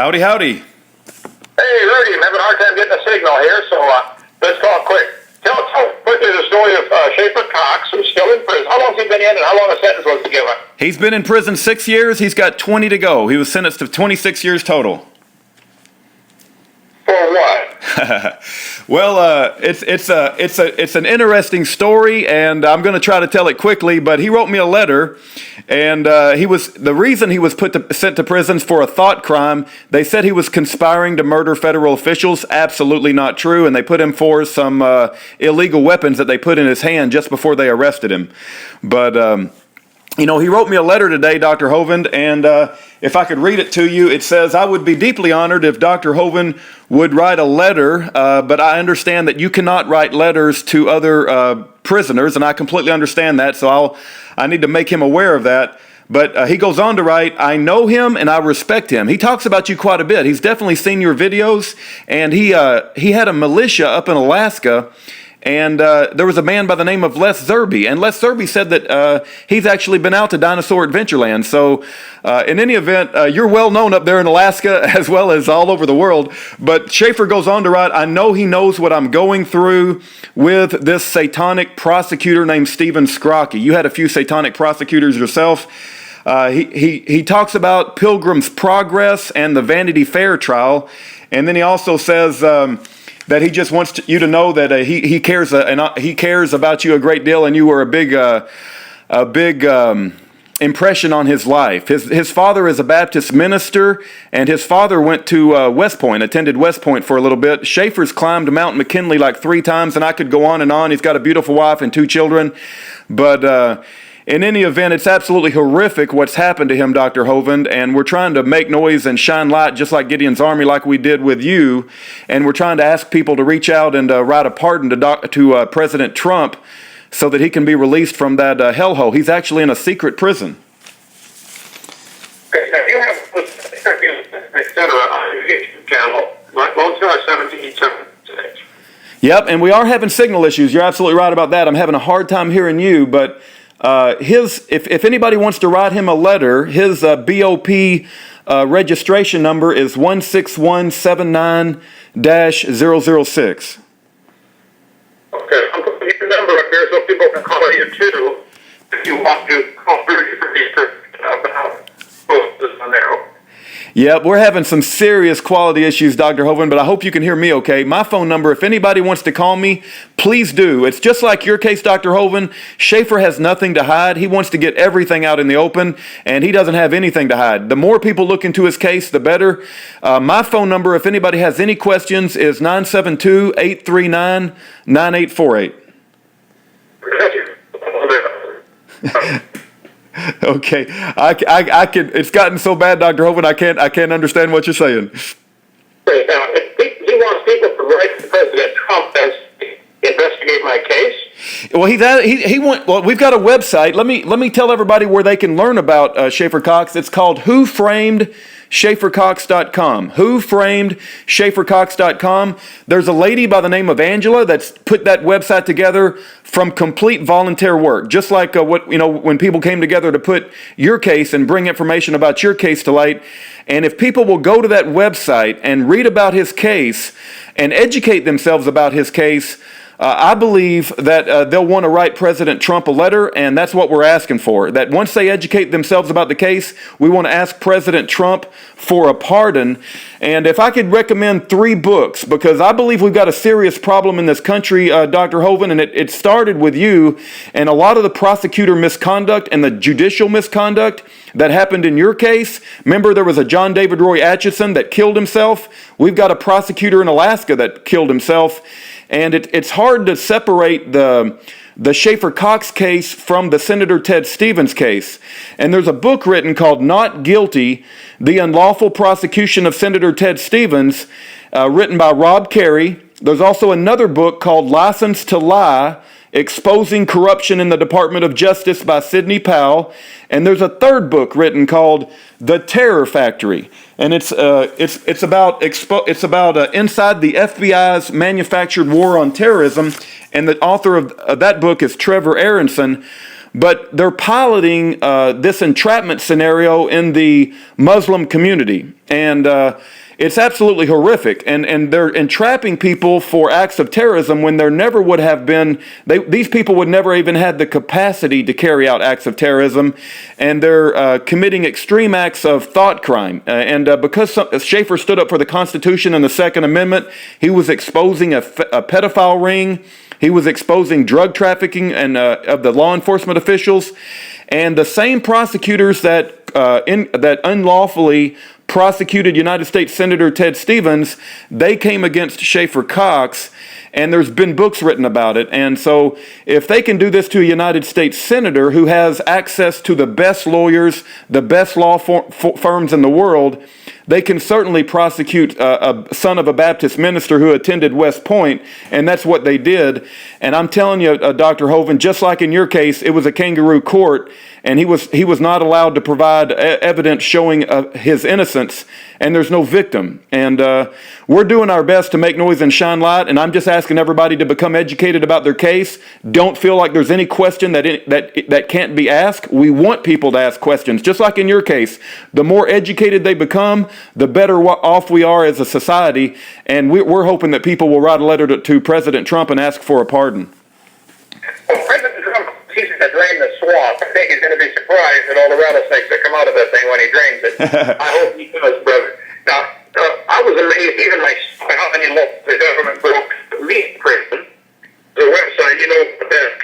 Howdy, howdy. Hey, Rudy, I'm having a hard time getting a signal here, so let's talk quick. Tell quickly the story of Schaeffer Cox, who's still in prison. How long has he been in, and how long a sentence was he given? He's been in prison 6 years. He's got 20 to go. He was sentenced to 26 years total. For what? Well, it's an interesting story, and I'm going to try to tell it quickly. But he wrote me a letter, and the reason he was sent to prison for a thought crime. They said he was conspiring to murder federal officials. Absolutely not true. And they put him for some illegal weapons that they put in his hand just before they arrested him. But he wrote me a letter today, Dr. Hovind, and if I could read it to you, it says, I would be deeply honored if Dr. Hovind would write a letter, but I understand that you cannot write letters to other prisoners, and I completely understand that, so I need to make him aware of that. But he goes on to write, I know him and I respect him. He talks about you quite a bit. He's definitely seen your videos, and he had a militia up in Alaska. And there was a man by the name of Les Zerby. And Les Zerby said that he's actually been out to Dinosaur Adventureland. So in any event, you're well known up there in Alaska as well as all over the world. But Schaeffer goes on to write, I know he knows what I'm going through with this satanic prosecutor named Stephen Scrocky. You had a few satanic prosecutors yourself. He talks about Pilgrim's Progress and the Vanity Fair trial. And then he also says that he just wants you to know that he cares he cares about you a great deal, and you were a big impression on his life. His father is a Baptist minister, and his father went to West Point, attended West Point for a little bit. Schaeffer's climbed Mount McKinley like 3 times, and I could go on and on. He's got a beautiful wife and 2 children, but in any event, it's absolutely horrific what's happened to him, Dr. Hovind, and we're trying to make noise and shine light just like Gideon's Army, like we did with you, and we're trying to ask people to reach out and write a pardon to President Trump so that he can be released from that hellhole. He's actually in a secret prison. Okay, now you have etc. on your YouTube channel, Lone Star 1776. Yep, and we are having signal issues. You're absolutely right about that. I'm having a hard time hearing you, but if anybody wants to write him a letter, his BOP registration number is 16179-006. Okay, I'm putting your number up there so people can call you too if you want to call Rudy for these about posters on there. Yep, we're having some serious quality issues, Dr. Hovind, but I hope you can hear me okay. My phone number, if anybody wants to call me, please do. It's just like your case, Dr. Hovind. Schaeffer has nothing to hide. He wants to get everything out in the open, and he doesn't have anything to hide. The more people look into his case, the better. My phone number, if anybody has any questions, is 972-839-9848. Okay, I can. It's gotten so bad, Dr. Hovind. I can't understand what you're saying. Great. Now, he wants people to write to President Trump and investigate my case. Well, Well, we've got a website. Let me tell everybody where they can learn about Schaeffer Cox. It's called WhoFramedSchaefferCox.com. WhoFramedSchaefferCox.com. There's a lady by the name of Angela that's put that website together from complete volunteer work, just like when people came together to put your case and bring information about your case to light. And if people will go to that website and read about his case and educate themselves about his case, I believe that they'll want to write President Trump a letter, and that's what we're asking for. That once they educate themselves about the case, we want to ask President Trump for a pardon. And if I could recommend 3 books, because I believe we've got a serious problem in this country, Dr. Hovind, and it started with you, and a lot of the prosecutor misconduct and the judicial misconduct that happened in your case. Remember, there was a John David Roy Atchison that killed himself. We've got a prosecutor in Alaska that killed himself. And it's hard to separate the Schaeffer Cox case from the Senator Ted Stevens case. And there's a book written called Not Guilty, The Unlawful Prosecution of Senator Ted Stevens, written by Rob Carey. There's also another book called License to Lie, Exposing Corruption in the Department of Justice by Sidney Powell. And there's a third book written called The Terror Factory. And it's about inside the FBI's manufactured war on terrorism. And the author of that book is Trevor Aronson. but they're piloting this entrapment scenario in the Muslim community. And it's absolutely horrific. And they're entrapping people for acts of terrorism when there never would have been, these people would never even had the capacity to carry out acts of terrorism. And they're committing extreme acts of thought crime. Because Schaeffer stood up for the Constitution and the Second Amendment, he was exposing a pedophile ring. He was exposing drug trafficking and of the law enforcement officials, and the same prosecutors that unlawfully prosecuted United States Senator Ted Stevens, they came against Schaeffer Cox, and there's been books written about it. And so if they can do this to a United States senator who has access to the best lawyers, the best law firms in the world, they can certainly prosecute a son of a Baptist minister who attended West Point, and that's what they did. And I'm telling you, Dr. Hovind, just like in your case, it was a kangaroo court, and he was not allowed to provide evidence showing his innocence, and there's no victim. And we're doing our best to make noise and shine light, and I'm just asking everybody to become educated about their case. Don't feel like there's any question that can't be asked. We want people to ask questions, just like in your case. The more educated they become, the better off we are as a society, and we're hoping that people will write a letter to President Trump and ask for a pardon. Well, President Trump ceases to drain the swamp. I think he's going to be surprised at all the rattlesnakes that come out of that thing when he drains it. I hope he does, brother. Now, I was amazed, even myself, how many laws the government broke to leave prison. The website,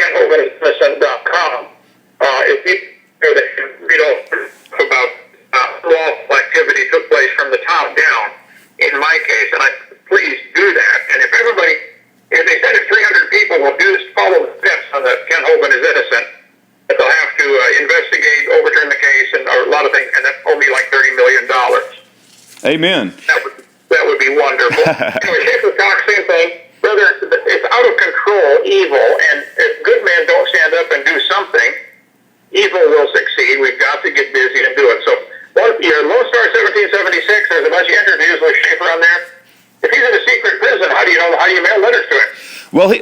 KenHovind.com. If you read all about lawful activity took place from the top down, in my case, and please do that. And if they said if 300 people will follow the steps on that Ken Hovind is innocent, that they'll have to investigate, overturn the case, and a lot of things, and that owe me like $30 million. Amen. That would be wonderful. Anyway, Schaeffer Cox, same thing. Brother, it's out of control, evil, and if good men don't stand up and do something, evil will succeed. We've got to get busy and do it. So, your Lone Star 1776, there's a bunch of interviews with Schaeffer on there. If he's in a secret prison, how do you mail letters to him? Well,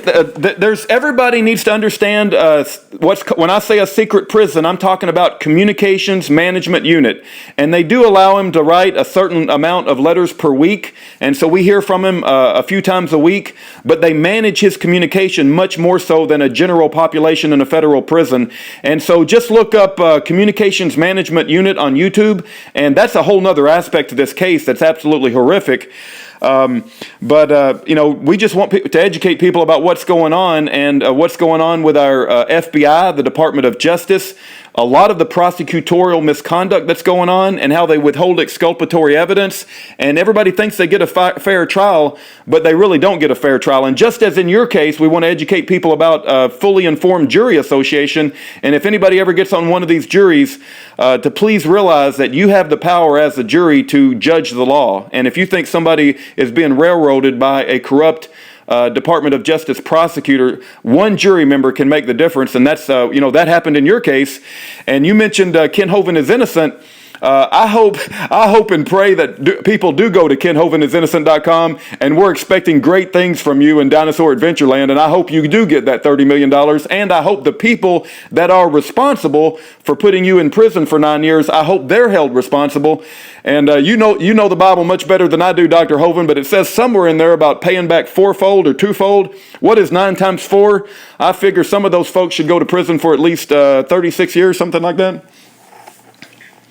everybody needs to understand when I say a secret prison, I'm talking about communications management unit, and they do allow him to write a certain amount of letters per week, and so we hear from him a few times a week, but they manage his communication much more so than a general population in a federal prison. And so just look up communications management unit on YouTube, and that's a whole nother aspect of this case that's absolutely horrific. We just want to educate people about what's going on and what's going on with our FBI, the Department of Justice, a lot of the prosecutorial misconduct that's going on and how they withhold exculpatory evidence. And everybody thinks they get a fair trial, but they really don't get a fair trial. And just as in your case, we want to educate people about fully informed jury association. And if anybody ever gets on one of these juries, to please realize that you have the power as a jury to judge the law. And if you think somebody is being railroaded by a corrupt Department of Justice prosecutor, one jury member can make the difference, and that's that happened in your case. And you mentioned Ken Hovind is innocent. I hope and pray that people do go to KenHovindIsInnocent.com, and we're expecting great things from you in Dinosaur Adventureland, and I hope you do get that $30 million, and I hope the people that are responsible for putting you in prison for 9 years, I hope they're held responsible. And you know the Bible much better than I do, Dr. Hovind, but it says somewhere in there about paying back fourfold or twofold. What is 9 times 4? I figure some of those folks should go to prison for at least 36 years, something like that.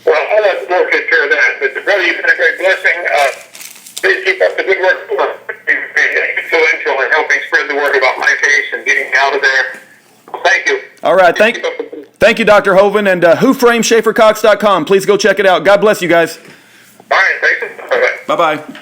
Well, I'll let the Lord take care of that. But brother, you've been a great blessing. Please keep up the good work. You've been influential in helping spread the word about my case and getting out of there. Thank you. All right. Thank you, Dr. Hovind. And WhoFramed Schaeffercox.com. Please go check it out. God bless you guys. All right. Thanks. Bye-bye. Bye-bye.